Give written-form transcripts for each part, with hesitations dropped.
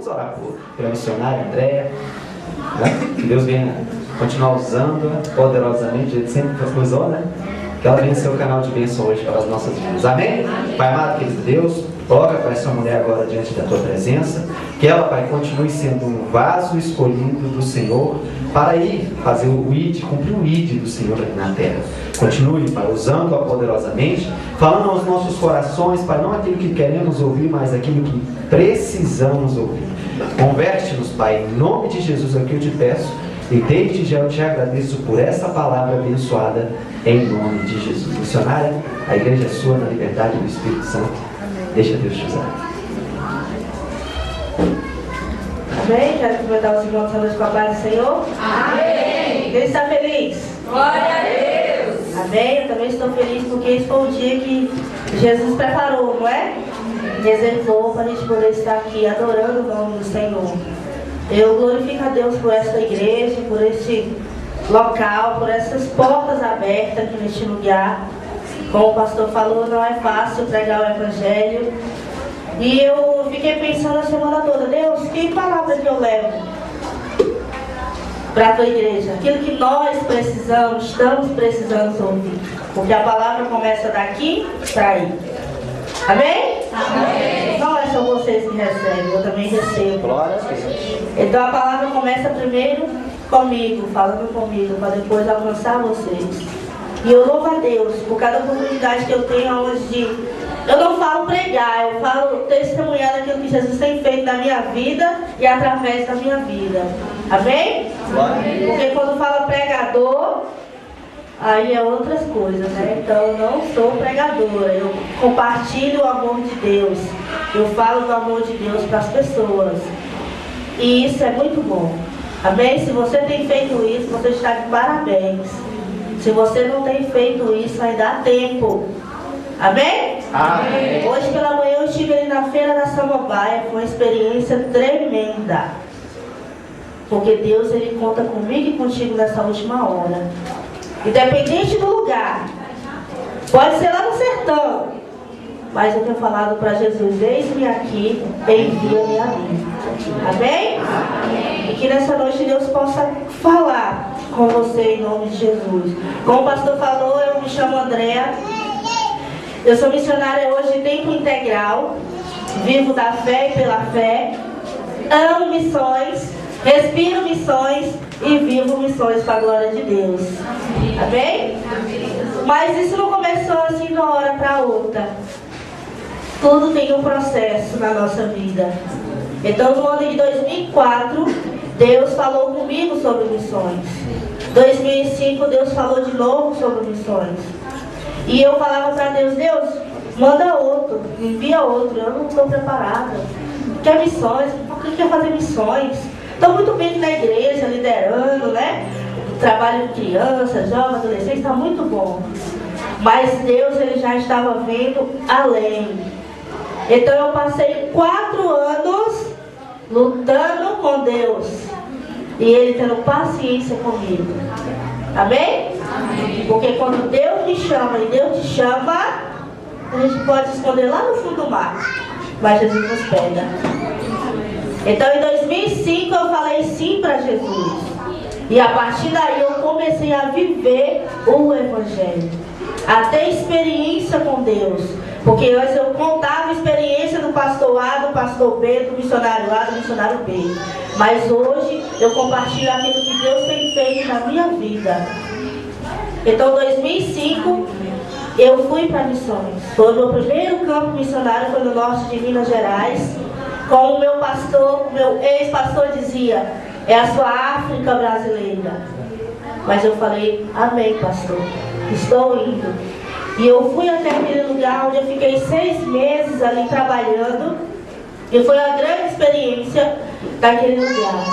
Vamos orar pela missionária Andréia, né? Que Deus venha continuar usando poderosamente, ele sempre usou, né? Que ela venha ser o canal de bênção hoje para as nossas vidas. Amém? Pai amado, querido Deus, ora para essa mulher agora diante da tua presença, que ela, Pai, continue sendo um vaso escolhido do Senhor para ir fazer o ID, cumprir o ID do Senhor aqui na terra. Continue, Pai, usando-a poderosamente, falando aos nossos corações, Pai, não aquilo que queremos ouvir, mas aquilo que precisamos ouvir. Converte-nos, Pai, em nome de Jesus, é o que eu te peço, e desde já eu te agradeço por essa palavra abençoada, em nome de Jesus. Missionária, a igreja é sua na liberdade do Espírito Santo. Deixa Deus te usar. Amém? Quero cumprimentar os irmãos essa noite com a paz do Senhor. Amém. Quem está feliz? Glória a Deus. Amém? Eu também estou feliz porque esse foi o dia que Jesus preparou, não é? Reservou para a gente poder estar aqui adorando o nome do Senhor. Eu glorifico a Deus por esta igreja, por este local, por essas portas abertas aqui neste lugar. Como o pastor falou, não é fácil pregar o Evangelho. E eu fiquei pensando a semana toda, Deus, que palavra que eu levo para a tua igreja? Aquilo que nós precisamos, estamos precisando ouvir. Porque a palavra começa daqui para aí. Amém? Amém. Não é só vocês que recebem, eu também recebo. Glória a Deus. Então a palavra começa primeiro comigo, falando comigo, para depois alcançar vocês. E eu louvo a Deus por cada oportunidade que eu tenho onde eu não falo pregar, eu falo testemunhar daquilo que Jesus tem feito na minha vida e através da minha vida. Amém? Porque quando fala pregador, aí é outras coisas, né? Então eu não sou pregadora, eu compartilho o amor de Deus. Eu falo do amor de Deus para as pessoas. E isso é muito bom. Amém? Se você tem feito isso, você está de parabéns. Se você não tem feito isso, ainda dá tempo. Amém? Amém. Hoje pela manhã eu estive ali na feira da Samambaia. Foi uma experiência tremenda. Porque Deus, Ele conta comigo e contigo nessa última hora. Independente do lugar. Pode ser lá no sertão. Mas eu tenho falado para Jesus, eis-me aqui, envia-me a mim. Amém? Amém? E que nessa noite Deus possa falar com você em nome de Jesus. Como o pastor falou, eu me chamo Andréia. Eu sou missionária hoje de tempo integral. Vivo da fé e pela fé. Amo missões. Respiro missões e vivo missões para a glória de Deus. Amém? Mas isso não começou assim de uma hora para outra. Tudo tem um processo na nossa vida. Então no ano de 2004, Deus falou comigo sobre missões. 2005, Deus falou de novo sobre missões. E eu falava para Deus, Deus, manda outro, envia outro, eu não estou preparada. Quer missões? Por que quer fazer missões? Estou muito bem na igreja, liderando, né? Trabalho com crianças, jovens, adolescentes, está muito bom. Mas Deus, Ele já estava vendo além. Então eu passei 4 anos lutando com Deus. E Ele tendo paciência comigo. Amém? Amém. Porque quando Deus me chama e Deus te chama, a gente pode se esconder lá no fundo do mar. Mas Jesus nos pega. Então em 2005 eu falei sim para Jesus. E a partir daí eu comecei a viver o Evangelho. A ter experiência com Deus. Porque antes eu contava a experiência do pastor A, do pastor B, do missionário A, do missionário B. Mas hoje eu compartilho aquilo que Deus tem feito na minha vida. Então em 2005 eu fui para missões. Foi o meu primeiro campo missionário, foi no norte de Minas Gerais. Como o meu pastor, meu ex-pastor dizia, é a sua África brasileira. Mas eu falei, amém, pastor, estou indo. E eu fui até aquele lugar onde eu fiquei 6 meses ali trabalhando. E foi uma grande experiência daquele lugar.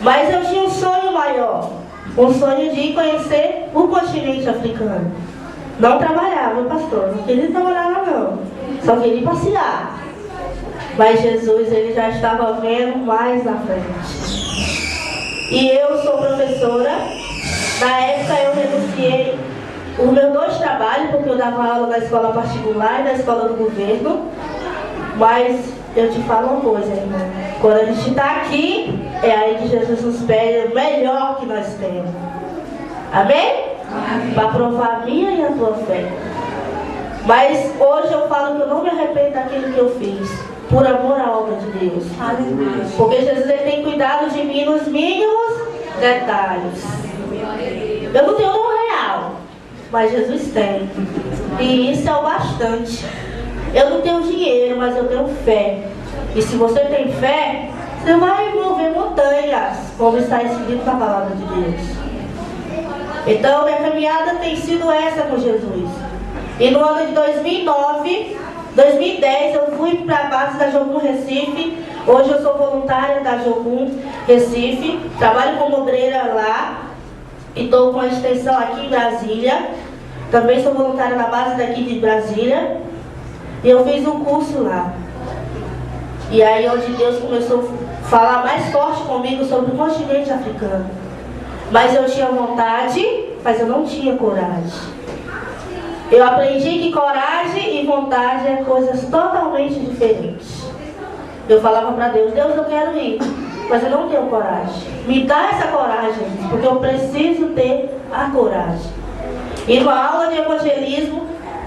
Mas eu tinha um sonho maior. Um sonho de ir conhecer o continente africano. Não trabalhava, pastor. Não queria trabalhar lá não. Só queria passear. Mas Jesus, Ele já estava vendo mais na frente. E eu sou professora. Na época eu renunciei os meus 2 trabalhos, porque eu dava aula na escola particular e na escola do governo. Mas eu te falo uma coisa, irmão. Quando a gente está aqui, é aí que Jesus nos pede o melhor que nós temos. Amém? Para provar a minha e a tua fé. Mas hoje eu falo que eu não me arrependo daquilo que eu fiz, por amor à obra de Deus. Porque Jesus ele tem cuidado de mim nos mínimos detalhes. Eu não tenho um real, mas Jesus tem. E isso é o bastante. Eu não tenho dinheiro, mas eu tenho fé. E se você tem fé, você vai mover montanhas, como está escrito na palavra de Deus. Então, minha caminhada tem sido essa com Jesus. E no ano de 2010, eu fui para a base da Jocum Recife. Hoje eu sou voluntária da Jocum Recife. Trabalho como obreira lá. E estou com a extensão aqui em Brasília. Também sou voluntária na base daqui de Brasília. E eu fiz um curso lá. E aí onde Deus começou a falar mais forte comigo sobre o continente africano. Mas eu tinha vontade, mas eu não tinha coragem. Eu aprendi que coragem e vontade é coisas totalmente diferentes. Eu falava para Deus, Deus, eu quero ir, mas eu não tenho coragem. Me dá essa coragem, porque eu preciso ter a coragem. E numa aula de evangelismo,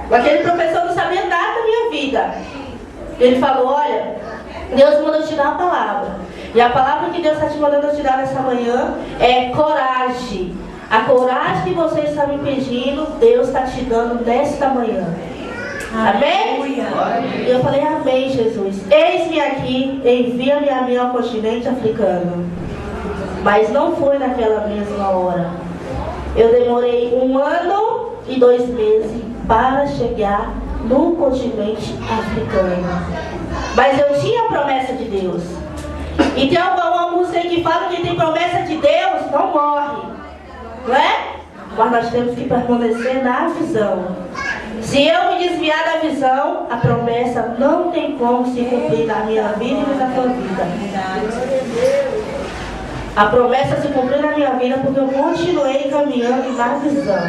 aquele professor não sabia nada da minha vida. Ele falou, olha, Deus manda eu te dar a palavra. E a palavra que Deus está te mandando eu te dar nessa manhã é coragem. A coragem que você está me pedindo, Deus está te dando nesta manhã. Amém? E eu falei, amém, Jesus. Eis-me aqui, envia-me a mim ao continente africano. Mas não foi naquela mesma hora. Eu demorei 1 ano e 2 meses para chegar no continente africano. Mas eu tinha a promessa de Deus. E tem uma música que fala que tem promessa de Deus, não morre. Não é? Mas nós temos que permanecer na visão. Se eu me desviar da visão, a promessa não tem como se cumprir na minha vida e na tua vida. A promessa se cumpriu na minha vida porque eu continuei caminhando na visão.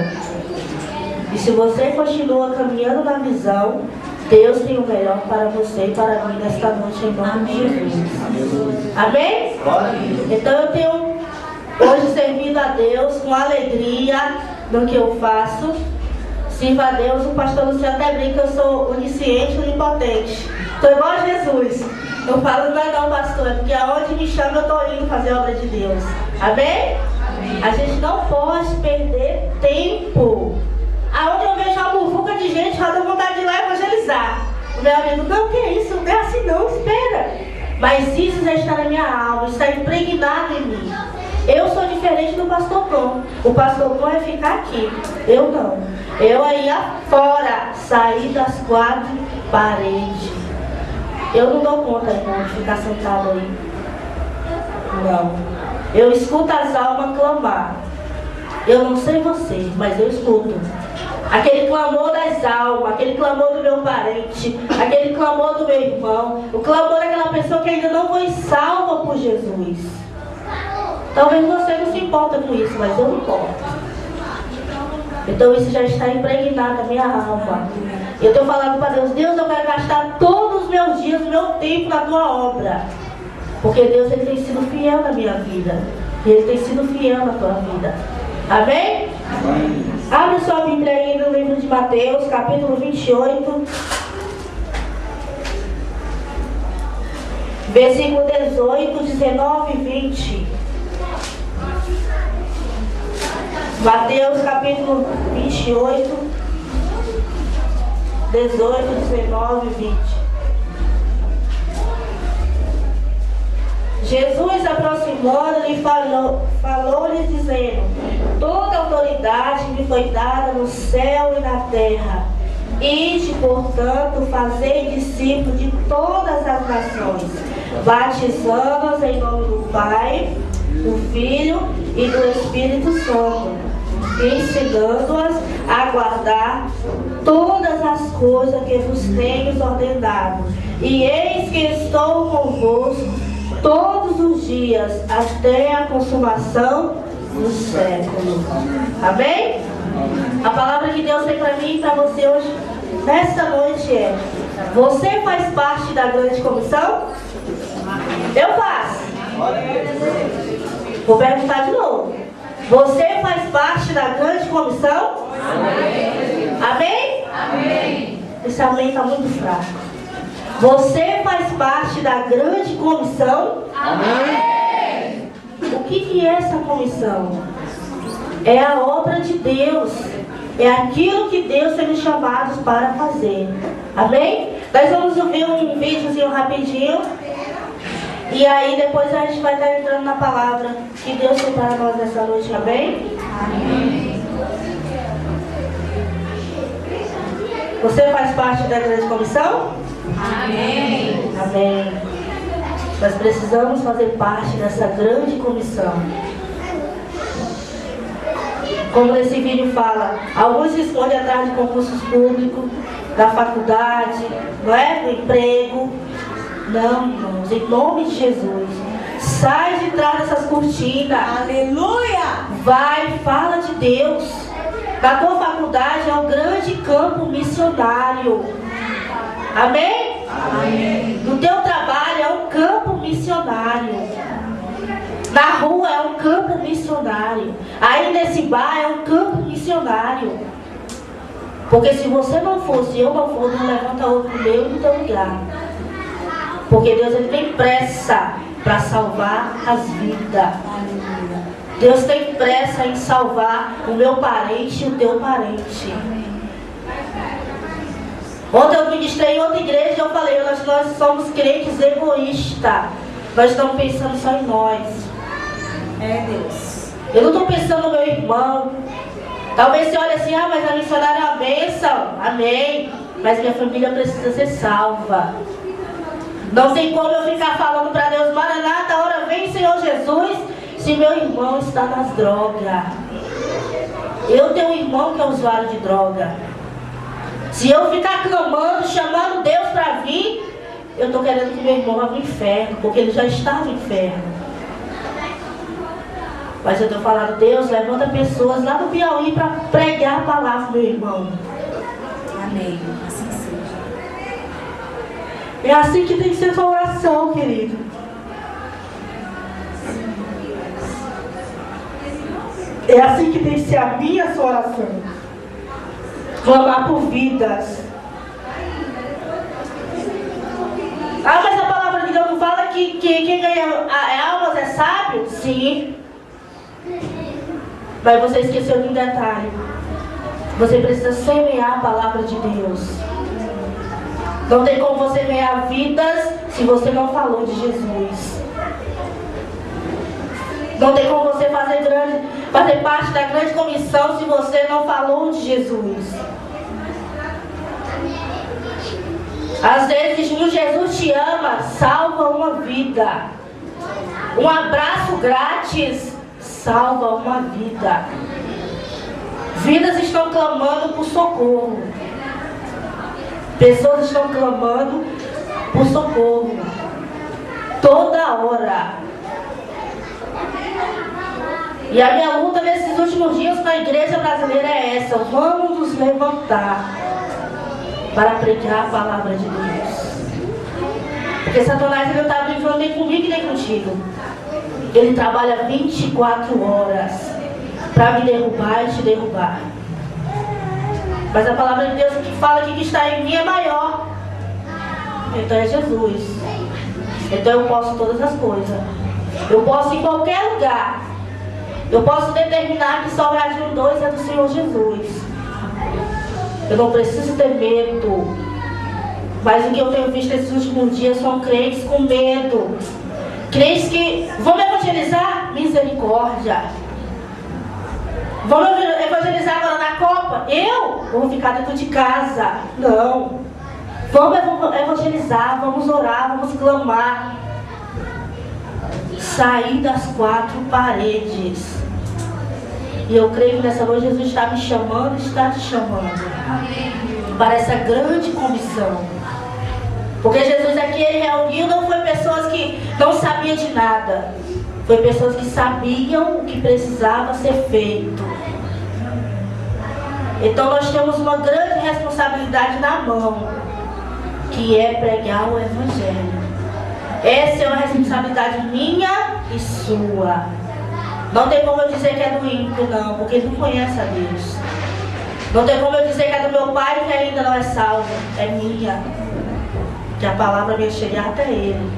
E se você continua caminhando na visão, Deus tem o melhor para você e para mim nesta noite em nome de Jesus. Amém? Então eu tenho hoje servido a Deus com alegria no que eu faço. Sirva a Deus. O pastor Luciano até brinca que eu sou onisciente e onipotente. Estou igual a Jesus. Eu falo, não, pastor, é porque aonde me chama eu estou indo fazer a obra de Deus. Amém? A gente não pode perder tempo. Aonde eu vejo uma muvuca de gente, eu dou vontade de ir lá evangelizar. O meu amigo, não, que é isso? Não é assim não, espera. Mas isso já está na minha alma, está impregnado em mim. Eu sou diferente do pastor Tom. O pastor Tom é ficar aqui. Eu não. Eu aí fora, sair das 4 paredes. Eu não dou conta, irmão, de ficar sentado aí. Não. Eu escuto as almas clamar. Eu não sei você, mas eu escuto. Aquele clamor das almas, aquele clamor do meu parente, aquele clamor do meu irmão, o clamor daquela pessoa que ainda não foi salva por Jesus. Talvez você não se importa com isso, mas eu me importo. Então isso já está impregnado na minha alma. Eu tenho falado para Deus, Deus, eu quero gastar todos os meus dias, o meu tempo na tua obra. Porque Deus ele tem sido fiel na minha vida. E Ele tem sido fiel na tua vida. Amém? Amém. Abre sua Bíblia aí no livro de Mateus, capítulo 28. Versículo 18, 19 e 20. Mateus, capítulo 28, 18, 19 e 20. Jesus, aproximando-lhe, falou-lhe dizendo: toda autoridade me foi dada no céu e na terra. Ide, portanto, fazei discípulos de todas as nações, batizando-os em nome do Pai, do Filho e do Espírito Santo, ensinando-as a guardar todas as coisas que vos tenho ordenado. E eis que estou convosco todos os dias, até a consumação do século. Amém? A palavra que Deus tem para mim e para você hoje, nesta noite, é: Você faz parte da grande comissão? Eu faço. Vou perguntar de novo. Você faz parte da grande comissão? Amém? Amém? Esse amém está muito fraco. Você faz parte da grande comissão? Amém? O que é essa comissão? É a obra de Deus. É aquilo que Deus tem nos chamados para fazer. Amém? Nós vamos ver um videozinho rapidinho. E aí depois a gente vai estar entrando na palavra que Deus tem para nós nessa noite. Amém? Amém. Você faz parte da grande comissão? Amém. Amém. Nós precisamos fazer parte dessa grande comissão. Como nesse vídeo fala, alguns se escondem atrás de concursos públicos, da faculdade, não é? Do emprego. Não, irmãos, em nome de Jesus. Sai de trás dessas cortinas. Aleluia! Vai, fala de Deus. Na tua faculdade é um grande campo missionário. Amém? Amém. No teu trabalho é um campo missionário. Na rua é um campo missionário. Aí nesse bar é um campo missionário. Porque se você não for, se eu não for, não levanta outro meu no teu lugar. Porque Deus ele tem pressa para salvar as vidas. Deus tem pressa em salvar o meu parente e o teu parente. Ontem eu ministrei em outra igreja e eu falei, nós somos crentes egoístas. Nós estamos pensando só em nós. É Deus. Eu não estou pensando no meu irmão. Talvez você olhe assim, mas a missionária é uma bênção. Amém. Mas minha família precisa ser salva. Não tem como eu ficar falando para Deus, Maranata, hora vem Senhor Jesus, se meu irmão está nas drogas. Eu tenho um irmão que é usuário de droga. Se eu ficar clamando, chamando Deus para vir, eu estou querendo que meu irmão vá para o inferno, porque ele já está no inferno. Mas eu estou falando, Deus, levanta pessoas lá no Piauí para pregar a palavra, meu irmão. Amém. Assim seja. É assim que tem que ser sua oração, querido. É assim que tem que ser a minha sua oração. Clamar por vidas. Mas a palavra de Deus não fala que quem ganha almas é sábio? Sim. Mas você esqueceu de um detalhe. Você precisa semear a palavra de Deus. Não tem como você ganhar vidas se você não falou de Jesus. Não tem como você fazer parte da grande comissão se você não falou de Jesus. Às vezes um Jesus te ama, salva uma vida. Um abraço grátis salva uma vida. Vidas estão clamando por socorro. Pessoas estão clamando por socorro. Toda hora. E a minha luta nesses últimos dias com a igreja brasileira é essa. Vamos nos levantar para pregar a palavra de Deus. Porque Satanás ele não está brincando nem comigo nem contigo. Ele trabalha 24 horas para me derrubar e te derrubar. Mas a palavra de Deus que fala que está em mim é maior. Então é Jesus. Então eu posso todas as coisas. Eu posso em qualquer lugar. Eu posso determinar que só reagir um dois é do Senhor Jesus. Eu não preciso ter medo. Mas o que eu tenho visto nesses últimos dias são crentes com medo. Crentes que vão evangelizar? Misericórdia. Vamos evangelizar agora na Copa? Eu vou ficar dentro de casa. Não. Vamos evangelizar, vamos orar, vamos clamar. Sair das quatro paredes. E eu creio que nessa noite Jesus está me chamando, está te chamando para essa grande comissão. Porque Jesus aqui, ele reuniu, não foi pessoas que não sabiam de nada. Foi pessoas que sabiam o que precisava ser feito. Então nós temos uma grande responsabilidade na mão. que é pregar o Evangelho. Essa é uma responsabilidade minha e sua. Não tem como eu dizer que é do ímpio, não, porque ele não conhece a Deus. Não tem como eu dizer que é do meu pai que ainda não é salvo. É minha. Que a palavra venha chegar até ele.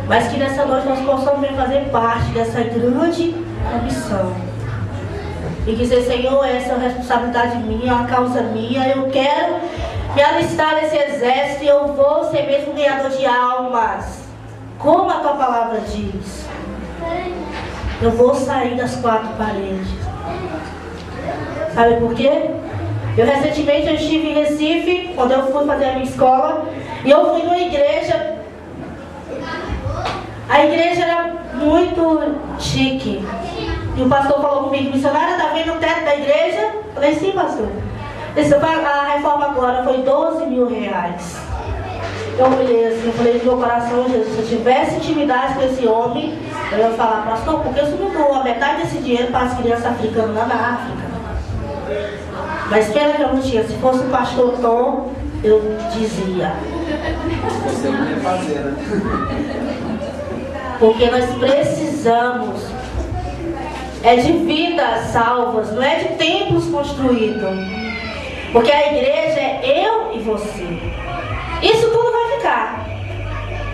Mas que nessa noite nós possamos fazer parte dessa grande missão. E dizer, Senhor, essa é uma responsabilidade minha, uma causa minha. Eu quero me alistar nesse exército e eu vou ser mesmo ganhador de almas. Como a tua palavra diz. Eu vou sair das quatro paredes. Sabe por quê? Recentemente eu estive em Recife, quando eu fui fazer a minha escola, e eu fui numa igreja. A igreja era muito chique. E o pastor falou comigo, missionária, tá vendo o teto da igreja? Eu falei, sim, pastor. A reforma agora foi 12 mil reais. Eu olhei assim, eu falei no meu coração, Jesus, se eu tivesse intimidade com esse homem, eu ia falar, pastor, por que você não doou a metade desse dinheiro para as crianças africanas lá na África? Mas pena que eu não tinha. Se fosse o pastor Tom, eu dizia. Você não ia fazer, né? Porque nós precisamos de vidas salvas, não é de templos construídos. Porque a igreja é eu e você. Isso tudo vai ficar.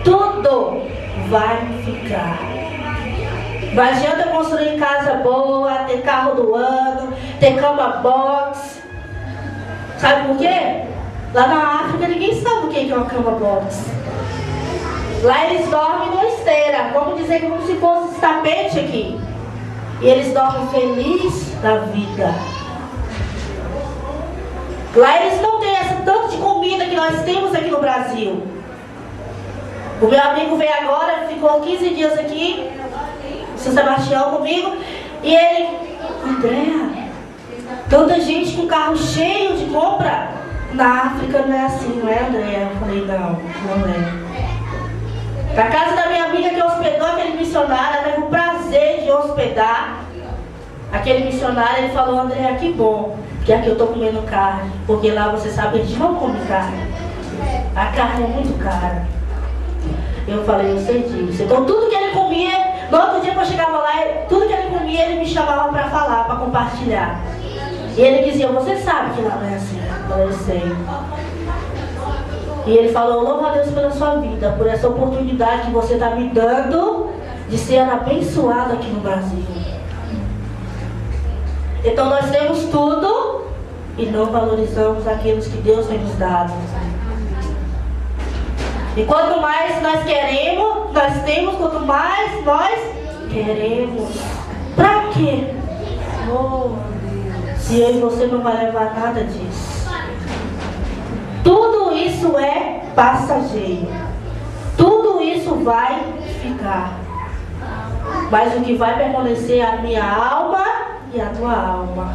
Tudo vai ficar. Não adianta construir casa boa, ter carro do ano, ter cama box. Sabe por quê? Lá na África ninguém sabe o que é uma cama box. Lá eles dormem numa esteira, vamos dizer como se fosse esse tapete aqui. E eles dormem felizes da vida. Lá eles não têm esse tanto de comida que nós temos aqui no Brasil. O meu amigo veio agora, ficou 15 dias aqui, o seu Sebastião comigo, e ele, Andréa, tanta gente com carro cheio de compra. Na África não é assim, não é, Andréa? Eu falei, não é. Na casa da minha amiga que hospedou aquele missionário, ela teve o prazer de hospedar aquele missionário. Ele falou, Andréa, que bom que aqui eu estou comendo carne, porque lá você sabe, a gente não come carne. A carne é muito cara. Eu falei, eu sei disso. Então tudo que ele comia, no outro dia que eu chegava lá, tudo que ele comia, ele me chamava para falar, para compartilhar. E ele dizia, você sabe que lá não é assim. Eu falei, eu sei. E ele falou, louvo a Deus pela sua vida, por essa oportunidade que você está me dando de ser abençoado aqui no Brasil. Então nós temos tudo e não valorizamos aqueles que Deus tem nos dado. E quanto mais nós queremos, nós temos, quanto mais nós queremos. Pra quê? Oh, se eu e você não vai levar nada disso. Tudo isso é passageiro. Tudo isso vai ficar. Mas o que vai permanecer é a minha alma e a tua alma.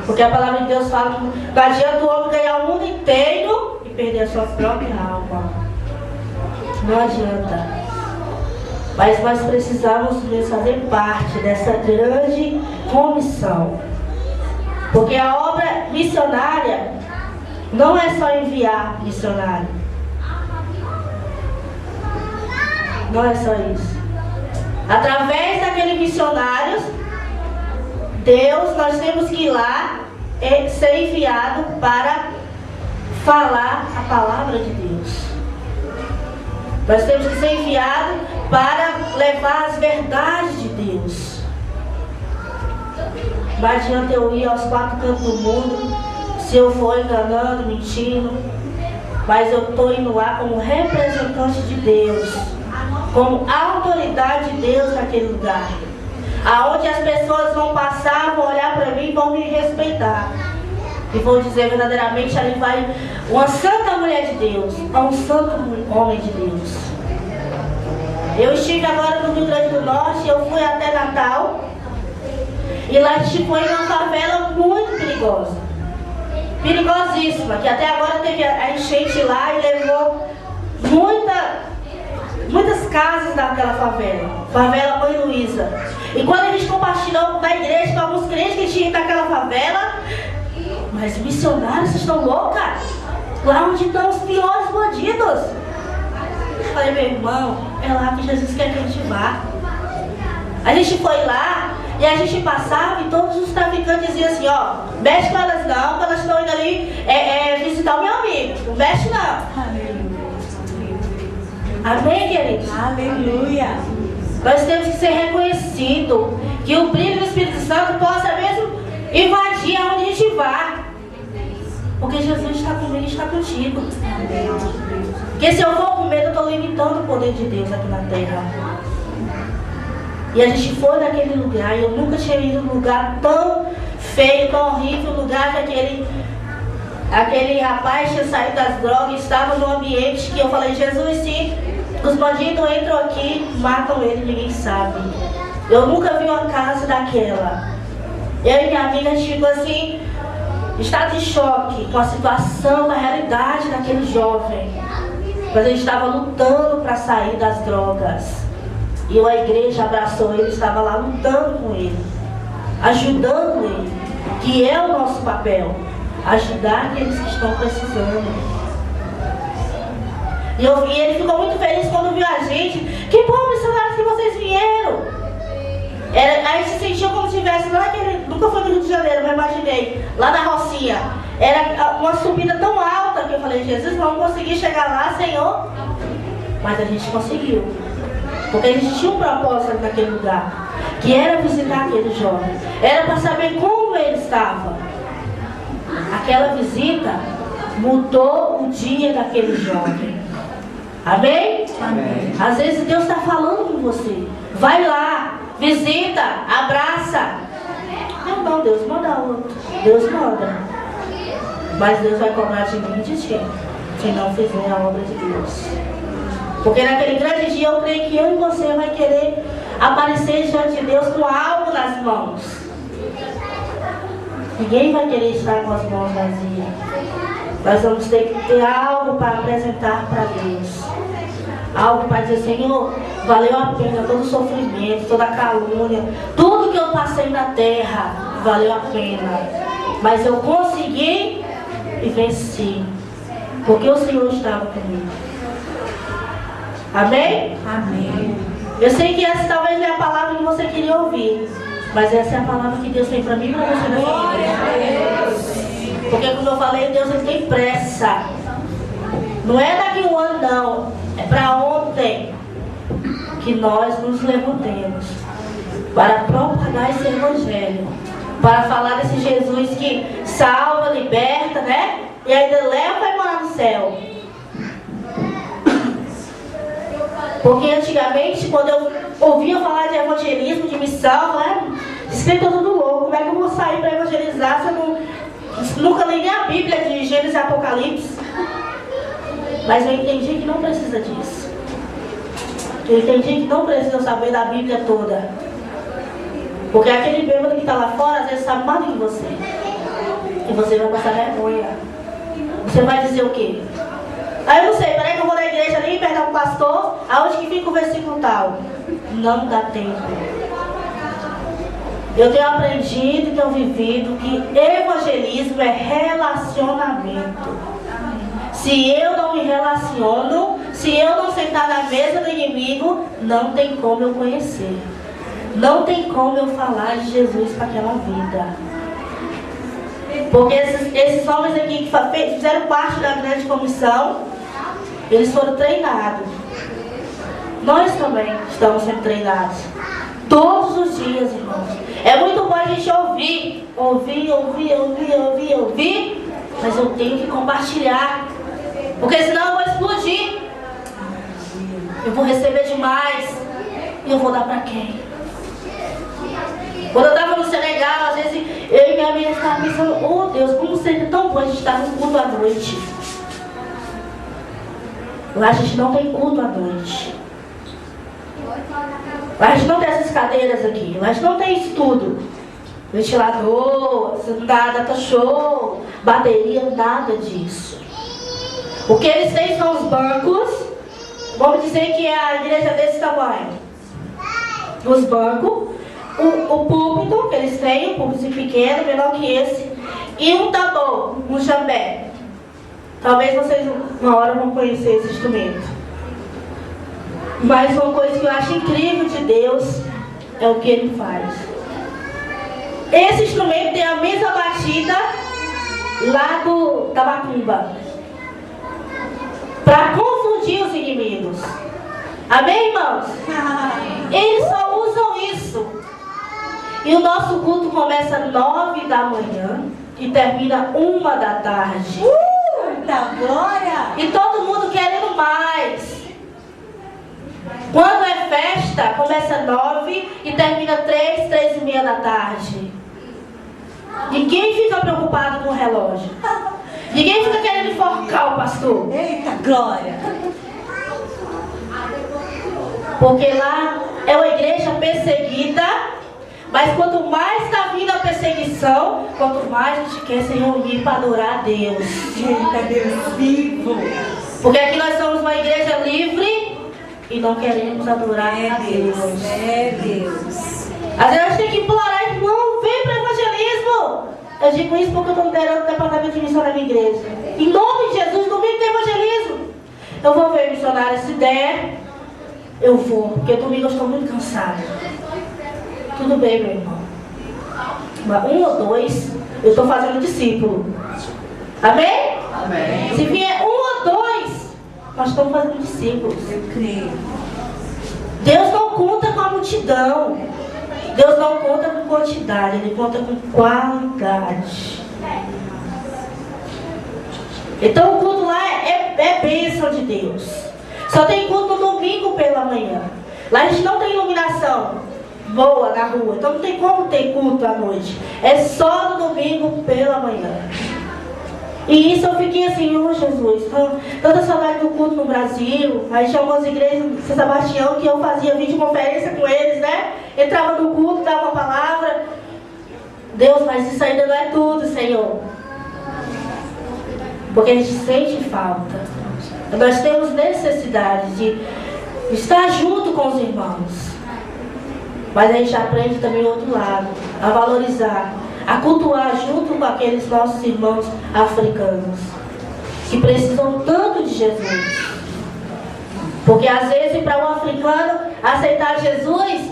Porque a palavra de Deus fala que não adianta o homem ganhar o mundo inteiro e perder a sua própria alma. Não adianta. Mas nós precisamos fazer parte dessa grande comissão. Porque a obra missionária não é só enviar missionário. Não é só isso. Através daqueles missionários, Deus, nós temos que ir lá e ser enviado para falar a palavra de Deus. Nós temos que ser enviados para levar as verdades de Deus. Não adianta eu ir aos quatro cantos do mundo, se eu for enganando, mentindo, mas eu estou indo lá como representante de Deus, como autoridade de Deus naquele lugar. Aonde as pessoas vão passar, vão olhar para mim e vão me respeitar. E vão dizer verdadeiramente, ali vai uma santa mulher de Deus, um santo homem de Deus. Eu estive agora no Rio Grande do Norte, eu fui até Natal. E lá a gente foi numa favela muito perigosa. Perigosíssima, que até agora teve a enchente lá e levou muitas casas daquela favela. Favela Mãe Luísa. E quando a gente compartilhou na igreja com alguns crentes que tinham naquela favela, mas missionários, vocês estão loucas? Lá onde estão os piores bandidos. Eu falei, meu irmão, é lá que Jesus quer que a gente vá. A gente foi lá e a gente passava e todos os traficantes diziam assim, ó, mexe com elas não, que elas estão indo ali visitar o meu amigo. Não mexe não. Amém, queridos? Aleluia. Nós temos que ser reconhecidos, que o brilho do Espírito Santo possa mesmo invadir aonde a gente vá. Porque Jesus está comigo e está contigo. Porque se eu for com medo, eu estou limitando o poder de Deus aqui na terra. E a gente foi naquele lugar, e eu nunca tinha ido num lugar tão feio, tão horrível, um lugar que aquele rapaz tinha saído das drogas e estava num ambiente que eu falei, Jesus, se os bandidos entram aqui, matam ele, ninguém sabe. Eu nunca vi uma casa daquela. Eu e minha amiga, a gente ficou assim, estado de choque com a situação, com a realidade daquele jovem. Mas a gente estava lutando para sair das drogas. E a igreja abraçou ele, estava lá lutando com ele, ajudando ele, que é o nosso papel, ajudar aqueles que estão precisando. E ele ficou muito feliz quando viu a gente. Que bom, missionários, que vocês vieram. A gente se sentiu como se estivesse lá naquele... Nunca foi no Rio de Janeiro, mas imaginei. Lá na Rocinha. Era uma subida tão alta que eu falei, Jesus, vamos conseguir chegar lá, Senhor. Mas a gente conseguiu. Porque a gente tinha um propósito naquele lugar. Que era visitar aquele jovem. Era para saber como ele estava. Aquela visita mudou o dia daquele jovem. Amém? Amém. Às vezes Deus está falando com você. Vai lá, visita, abraça. Não, Deus manda outro. Deus manda. Mas Deus vai cobrar de mim e de ti, se não fizer a obra de Deus. Porque naquele grande dia eu creio que eu e você vai querer aparecer diante de Deus com algo nas mãos. Ninguém vai querer estar com as mãos vazias. Nós vamos ter que ter algo para apresentar para Deus. Algo para dizer, Senhor, valeu a pena todo o sofrimento, toda a calúnia, tudo que eu passei na terra, valeu a pena. Mas eu consegui e venci, porque o Senhor estava comigo. Amém? Amém. Eu sei que essa talvez não é a palavra que você queria ouvir, mas essa é a palavra que Deus tem para mim e para você nessa igreja. Porque como eu falei, Deus ele tem pressa. Não é daqui um ano não, é para ontem que nós nos levantemos para propagar esse evangelho, para falar desse Jesus que salva, liberta, né? E ainda leva e morar no céu. Porque antigamente, quando eu ouvia falar de evangelismo, de missão, né? Disse que eu tô tudo louco, como é que eu vou sair para evangelizar se eu nunca li nem a Bíblia de Gênesis e Apocalipse? Mas eu entendi que não precisa disso. Eu entendi que não precisa saber da Bíblia toda. Porque aquele bêbado que está lá fora, às vezes sabe mais do que você. E você vai passar vergonha. Você vai dizer o quê? Eu não sei, peraí que eu vou na igreja ali, perguntar pro pastor, aonde que fica o versículo tal? Não dá tempo. Eu tenho aprendido e tenho vivido que evangelismo é relacionamento. Se eu não me relaciono, se eu não sentar na mesa do inimigo, não tem como eu conhecer. Não tem como eu falar de Jesus para aquela vida. Porque esses homens aqui que fizeram parte da grande comissão, eles foram treinados. Nós também estamos sendo treinados. Todos os dias, irmãos. É muito bom a gente ouvir, mas eu tenho que compartilhar. Porque senão eu vou explodir. Eu vou receber demais. E eu vou dar para quem? Quando eu estava no Senegal, às vezes eu e minha amiga ficavam pensando, oh Deus, como seria tão bom a gente estar no culto à noite. Lá a gente não tem culto à noite. Lá a gente não tem essas cadeiras aqui. Lá a gente não tem isso tudo. Ventilador, data show, bateria, nada disso. O que eles têm são os bancos. Vamos dizer que a igreja é desse tamanho. Os bancos, o púlpito que eles têm, um púlpito pequeno, menor que esse, e um tambor, um jambé. Talvez vocês uma hora vão conhecer esse instrumento. Mas uma coisa que eu acho incrível de Deus é o que Ele faz. Esse instrumento tem a mesma batida lá da macumba, para confundir os inimigos. Amém, irmãos? Eles só usam isso. E o nosso culto começa às 9 da manhã e termina 1 da tarde. Da glória! E todo mundo querendo mais. Quando é festa, começa às 9 e termina 3, 3:30 da tarde. Ninguém fica preocupado com o relógio. Ninguém fica querendo enforcar o pastor. Eita, glória! Porque lá é uma igreja perseguida. Mas quanto mais está vindo a perseguição, quanto mais a gente quer se reunir para adorar a Deus. Eita, Deus vivo! Porque aqui nós somos uma igreja livre e não queremos adorar a Deus. É Deus. Às vezes a gente tem que implorar, irmão, vem para o evangelismo. Eu digo isso porque eu estou liderando o departamento de missão na minha igreja. Em nome de Jesus, domingo tem evangelismo. Eu vou ver missionários, se der, eu vou. Porque domingo eu estou muito cansada. Tudo bem, meu irmão. Mas 1 ou 2, eu estou fazendo discípulo. Amém? Amém. Se vier 1 ou 2, nós estamos fazendo discípulos. Eu creio. Deus não conta com a multidão. Deus não conta com quantidade, Ele conta com qualidade. Então o culto lá é bênção de Deus. Só tem culto no domingo pela manhã. Lá a gente não tem iluminação boa na rua, então não tem como ter culto à noite. É só no domingo pela manhã. E isso eu fiquei assim, oh Jesus, tanta saudade do culto no Brasil. Aí chamou as igrejas de São Sebastião, que eu fazia videoconferência com eles, né? Entrava no culto, dava uma palavra. Deus, mas isso ainda não é tudo, Senhor. Porque a gente sente falta. Nós temos necessidade de estar junto com os irmãos. Mas a gente aprende também o outro lado, a valorizar, a cultuar junto com aqueles nossos irmãos africanos, que precisam tanto de Jesus. Porque às vezes para um africano aceitar Jesus,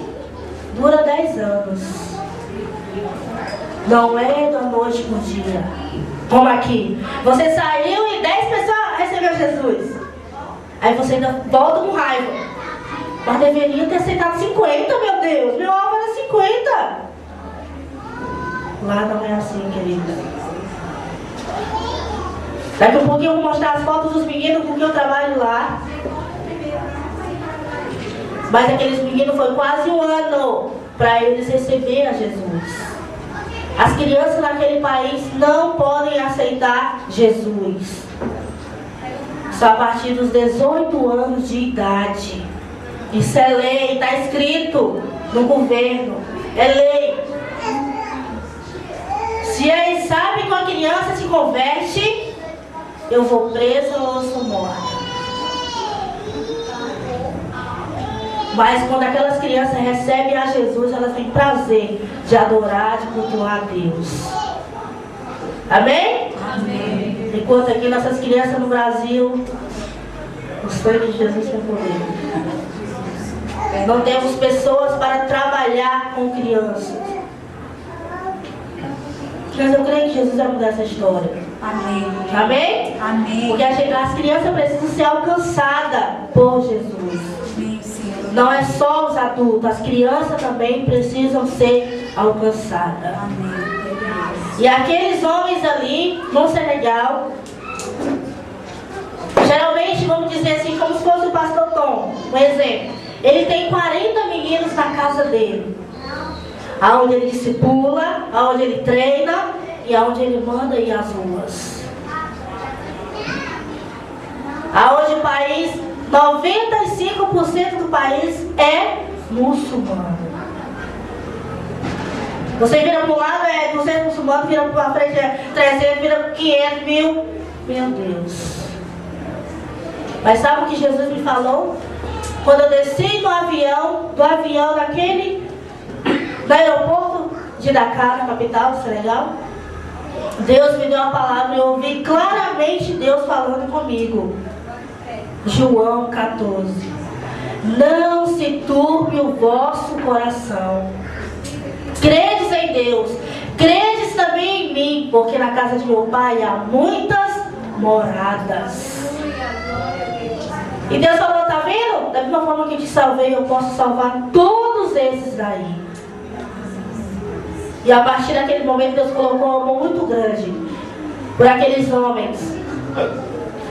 dura 10 anos. Não é da noite por dia. Como aqui. Você saiu e 10 pessoas receberam Jesus. Aí você ainda volta com raiva. Mas deveria ter aceitado 50, meu Deus. Meu alvo era 50. Lá não é assim, querida. Daqui a pouquinho eu vou mostrar as fotos dos meninos com quem eu trabalho lá. Mas aqueles meninos foi quase 1 ano para eles receberem a Jesus. As crianças naquele país não podem aceitar Jesus. Só a partir dos 18 anos de idade. Isso é lei, está escrito no governo. É lei. Se eles sabem que uma criança se converte, eu vou presa ou eu sou morta. Mas quando aquelas crianças recebem a Jesus, elas têm prazer de adorar, de cultuar a Deus. Amém? Amém. Enquanto aqui nossas crianças no Brasil, o sangue de Jesus tem poder. Não temos pessoas para trabalhar com crianças. Mas eu creio que Jesus vai mudar essa história. Amém. Amém? Amém. Porque as crianças precisam ser alcançadas por Jesus. Amém, Senhor. Não é só os adultos, as crianças também precisam ser alcançadas. Amém. E aqueles homens ali no Senegal, geralmente, vamos dizer assim, como se fosse o pastor Tom, um exemplo. Ele tem 40 meninos na casa dele. Aonde ele discipula, aonde ele treina e aonde ele manda ir às ruas. Aonde o país, 95% do país é muçulmano. Você vira para um lado, é 200 muçulmanos, vira para frente, é 300, vira 500 mil. Meu Deus. Mas sabe o que Jesus me falou? Quando eu desci do avião daquele, do aeroporto de Dakar, na capital do Senegal, Deus me deu a palavra e eu ouvi claramente Deus falando comigo. João 14. Não se turbe o vosso coração. Credes em Deus, credes também em mim, porque na casa de meu pai há muitas moradas. E Deus falou, tá vendo? Da mesma forma que te salvei, eu posso salvar todos esses daí. E a partir daquele momento Deus colocou um amor muito grande por aqueles homens.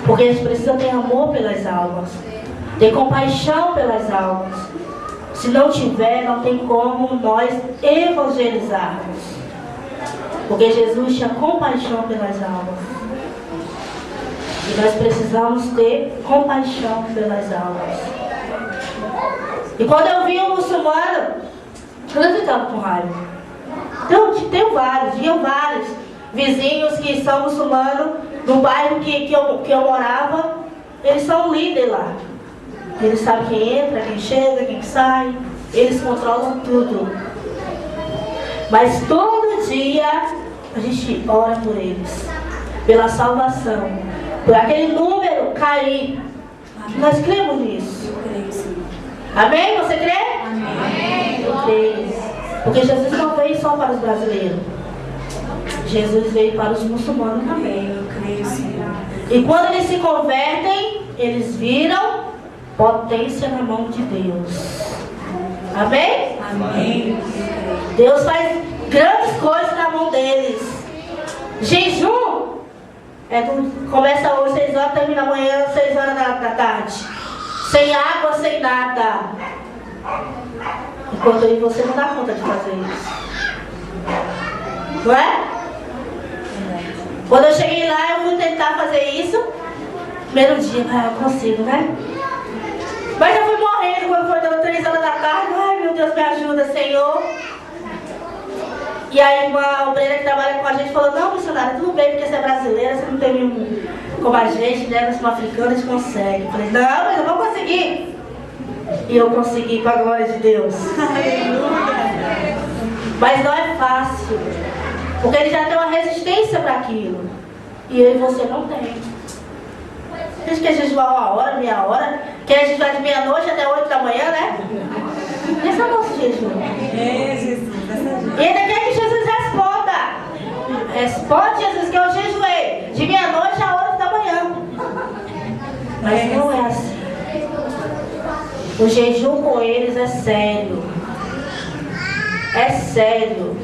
Porque a gente precisa ter amor pelas almas, ter compaixão pelas almas. Se não tiver, não tem como nós evangelizarmos. Porque Jesus tinha compaixão pelas almas. E nós precisamos ter compaixão pelas almas. E quando eu vi um muçulmano, eu não ficava com raiva. Tenho vários vizinhos que são muçulmanos. No bairro que eu morava, eles são líderes lá. Eles sabem quem entra, quem chega, quem sai. Eles controlam tudo. Mas todo dia a gente ora por eles, pela salvação, por aquele número cair. Nós cremos nisso. Eu creio, sim. Amém? Você crê? Amém. Eu creio. Porque Jesus não veio só para os brasileiros. Jesus veio para os muçulmanos também. Eu creio, sim. E quando eles se convertem, eles viram potência na mão de Deus. Amém? Amém. Deus faz grandes coisas na mão deles. Jejum começa hoje 6 horas, termina amanhã 6 horas da tarde. Sem água, sem nada. Enquanto aí você não dá conta de fazer isso. Não é? Quando eu cheguei lá, eu fui tentar fazer isso. Primeiro dia, eu consigo, né? Mas eu fui morrendo quando foi dando 3 horas da tarde. Ai, meu Deus, me ajuda, Senhor. E aí uma obreira que trabalha com a gente falou, não, missionária, tudo bem, porque você é brasileira, você não tem como a gente, né? Nós somos africanos, a gente consegue. Eu falei, não, mas eu vou conseguir. E eu consegui, para a glória de Deus. Mas não é fácil. Porque ele já tem uma resistência para aquilo. E eu e você não tem. A gente quer jejuar 1 hora, meia hora. Quer jejuar de meia-noite até 8 da manhã, né? Esse é o nosso jejum. É, Jesus. E ainda quer que Jesus responda. Responde, Jesus, que eu jejuei de meia-noite a 8 da manhã. Mas não é assim. O jejum com eles é sério. É sério.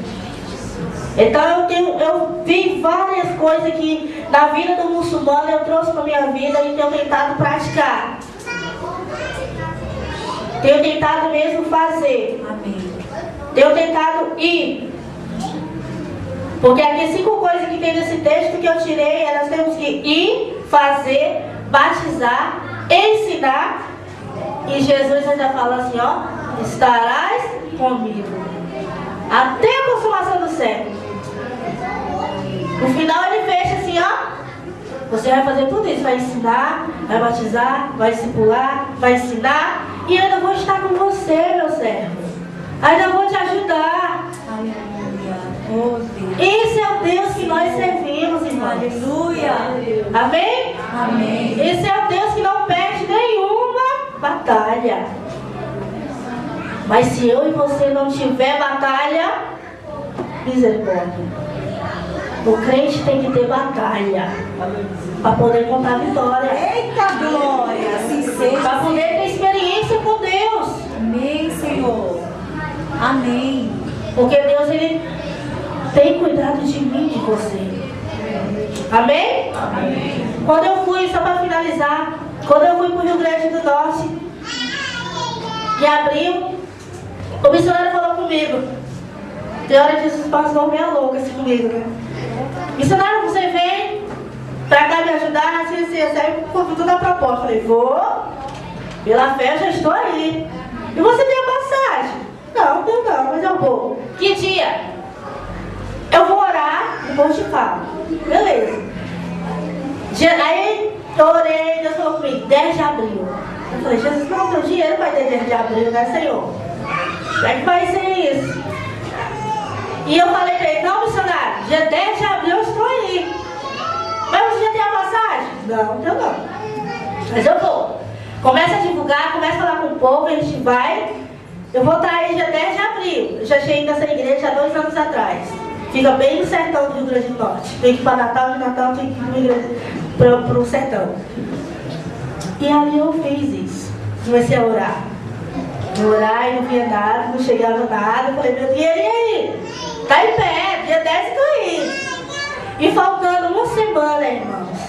Então eu vi várias coisas que na vida do muçulmano eu trouxe para a minha vida e tenho tentado praticar. Tenho tentado mesmo fazer. Amém. Tenho tentado ir. Porque aqui 5 coisas que tem nesse texto que eu tirei, nós temos que ir, fazer, batizar, ensinar. E Jesus ainda fala assim, ó, estarás comigo até a consumação do século. No final ele fecha assim, ó, você vai fazer tudo isso, vai ensinar, vai batizar, vai discipular, vai ensinar, e eu ainda vou estar com você, meu servo. Ainda vou te ajudar. Aleluia. Oh, Deus. Esse é o Deus que nós servimos, irmãos. Aleluia. Amém? Amém. Esse é o Deus que não perde nenhuma batalha. Mas se eu e você não tiver batalha, misericórdia. O crente tem que ter batalha para poder contar a vitória. Eita glória. Assim seja. Para poder ter experiência com Deus. Amém, Senhor. Amém. Porque Deus, Ele tem cuidado de mim, de você. Amém? Amém. Quando eu fui, só para finalizar, quando eu fui para o Rio Grande do Norte, em abril, o missionário falou comigo. Tem hora que Jesus passou meia louca assim comigo, né? Missionário, você vem pra cá me ajudar, assim, aí com toda a proposta. Eu falei, vou, pela fé eu já estou aí. E você tem a passagem? Não, tenho não, mas eu vou. Que dia? Eu vou orar, depois te falo. Beleza. Aí eu orei, Deus falou comigo, 10 de abril. Eu falei, Jesus, não, teu dinheiro vai ter 10 de abril, né, Senhor? Como é que vai ser isso? E eu falei para ele, não, missionário, dia 10 de abril eu estou aí. Mas você já tem a passagem? Não, eu não. Mas eu vou. Começa a divulgar, começa a falar com o povo, a gente vai. Eu vou estar aí dia 10 de abril. Eu já cheguei nessa igreja há 2 anos atrás. Fica bem no sertão do Rio Grande do Norte. Tem que ir para Natal, de Natal tem que ir para o sertão. E ali eu fiz isso. Comecei a orar. Orar e não via nada, não chegava nada. Eu falei, meu dinheiro, e aí? Tá em pé, dia 10 eu tô aí. E faltando uma semana, irmãos,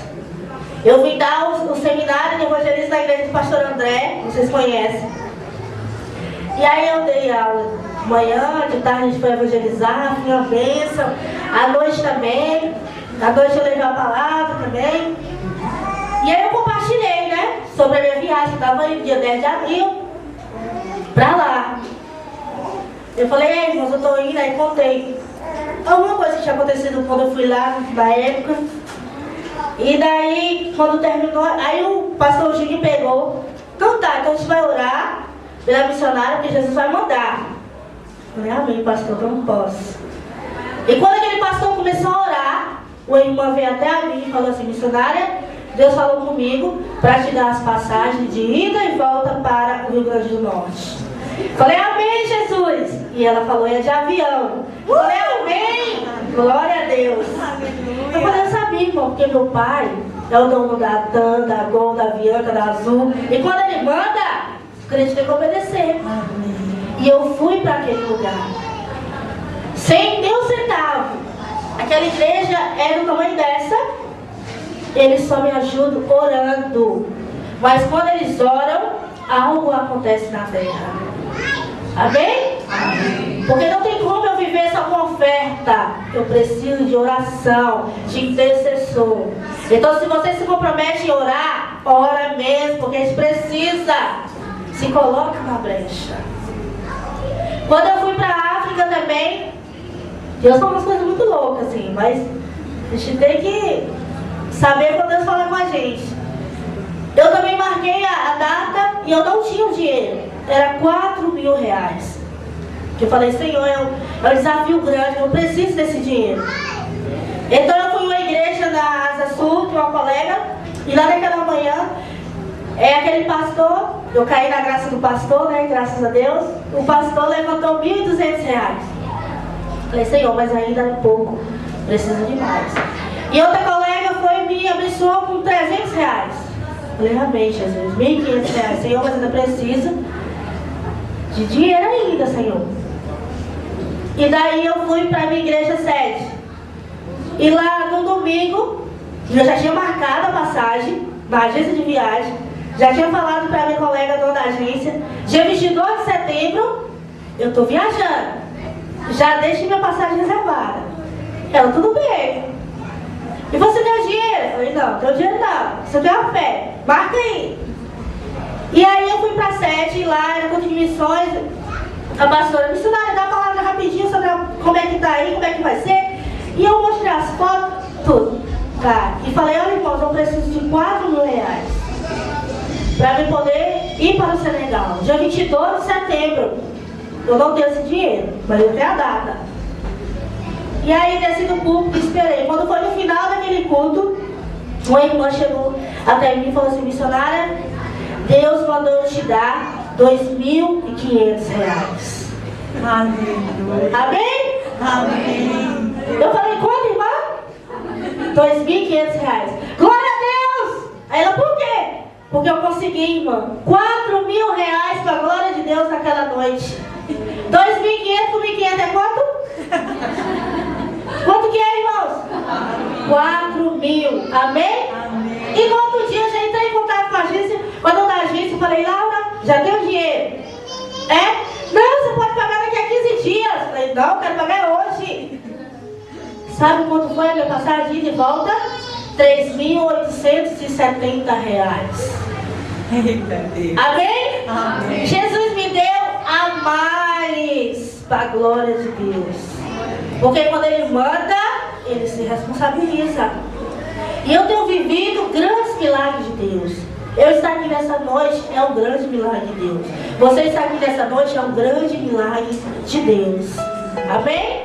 eu vim dar o seminário de evangelismo da igreja do pastor André, vocês conhecem. E aí eu dei aula de manhã, de tarde a gente foi evangelizar, foi uma bênção. À noite também, à noite eu levei a palavra também. E aí eu compartilhei, né, sobre a minha viagem, que estava aí dia 10 de abril, pra lá. Eu falei, ei, irmãos, eu tô indo, aí contei alguma coisa que tinha acontecido quando eu fui lá, na época. E daí, quando terminou, aí o pastor Gini pegou. Então tá, então a gente vai orar pela missionária, porque Jesus vai mandar. Eu falei, amém, pastor, eu não posso. E quando aquele pastor começou a orar, o irmão veio até mim e falou assim, missionária, Deus falou comigo para te dar as passagens de ida e volta para o Rio Grande do Norte. Falei, amém, Jesus. E ela falou, é de avião. Falei, amém. Glória a Deus. Eu falei, eu sabia, irmão, porque meu pai é o dono da TAM, da Gol, da Avianca, da Azul. E quando ele manda, o crente tem que obedecer. E eu fui para aquele lugar. Sem nem um centavo. Aquela igreja era do tamanho dessa. Eles só me ajudam orando. Mas quando eles oram, algo acontece na terra. Amém? Amém? Porque não tem como eu viver só com oferta. Eu preciso de oração, de intercessor. Então se você se compromete em orar, ora mesmo, porque a gente precisa. Se coloca na brecha. Quando eu fui para a África também, Deus falou umas coisas muito loucas assim, mas a gente tem que saber quando Deus fala com a gente. Eu também marquei a data e eu não tinha o dinheiro. Era 4 mil reais. Eu falei, Senhor, é um desafio grande, eu preciso desse dinheiro. Então eu fui em uma igreja na Asa Sul, com uma colega, e lá naquela manhã, aquele pastor, eu caí na graça do pastor, né, graças a Deus, o pastor levantou 1.200 reais. Falei, Senhor, mas ainda é pouco, preciso de mais. E outra colega foi e me abençoou com 300 reais. Falei, amém, Jesus, 1.500 reais, Senhor, mas ainda preciso de dinheiro ainda, Senhor. E daí eu fui para a minha igreja sede. E lá no domingo, eu já tinha marcado a passagem na agência de viagem. Já tinha falado para minha colega dona da agência. Dia 22 de setembro, eu estou viajando. Já deixei minha passagem reservada. Ela, tudo bem. E você deu dinheiro? Eu falei, não, deu dinheiro não. Você deu a fé. Marca aí. E aí eu fui para a sede, lá era culto de missões. A pastora, missionária, dá a palavra rapidinho sobre como é que tá aí, como é que vai ser. E eu mostrei as fotos, tudo. Tá. E falei, olha irmãos, eu preciso de 4 mil reais para eu poder ir para o Senegal. Dia 22 de setembro. Eu não tenho esse dinheiro, mas eu tenho a data. E aí desci do púlpito e esperei. Quando foi no final daquele culto, uma irmã chegou até mim e falou assim, missionária, Deus mandou eu te dar 2.500 reais. Aleluia. Amém? Amém. Eu falei, quanto, irmã? 2.500 reais. Glória a Deus! Aí ela, por quê? Porque eu consegui, irmã, 4 mil reais para a glória de Deus naquela noite. 2.500 por 1.500 é quanto? Quanto que é, irmãos? 4 mil. Amém? Amém. E no outro dia eu já entrei em contato com a agência. Com a dona da agência, eu falei, Laura, já deu dinheiro? É? Não, você pode pagar daqui a 15 dias. Eu falei, não, eu quero pagar hoje. Sabe quanto foi a minha passagem de ida e volta? 3.870 reais. Eita Deus. Amém? Amém. Jesus me deu a mais para a glória de Deus. Porque quando Ele manda, Ele se responsabiliza. E eu tenho vivido grandes milagres de Deus. Eu estar aqui nessa noite é um grande milagre de Deus. Você estar aqui nessa noite é um grande milagre de Deus. Amém?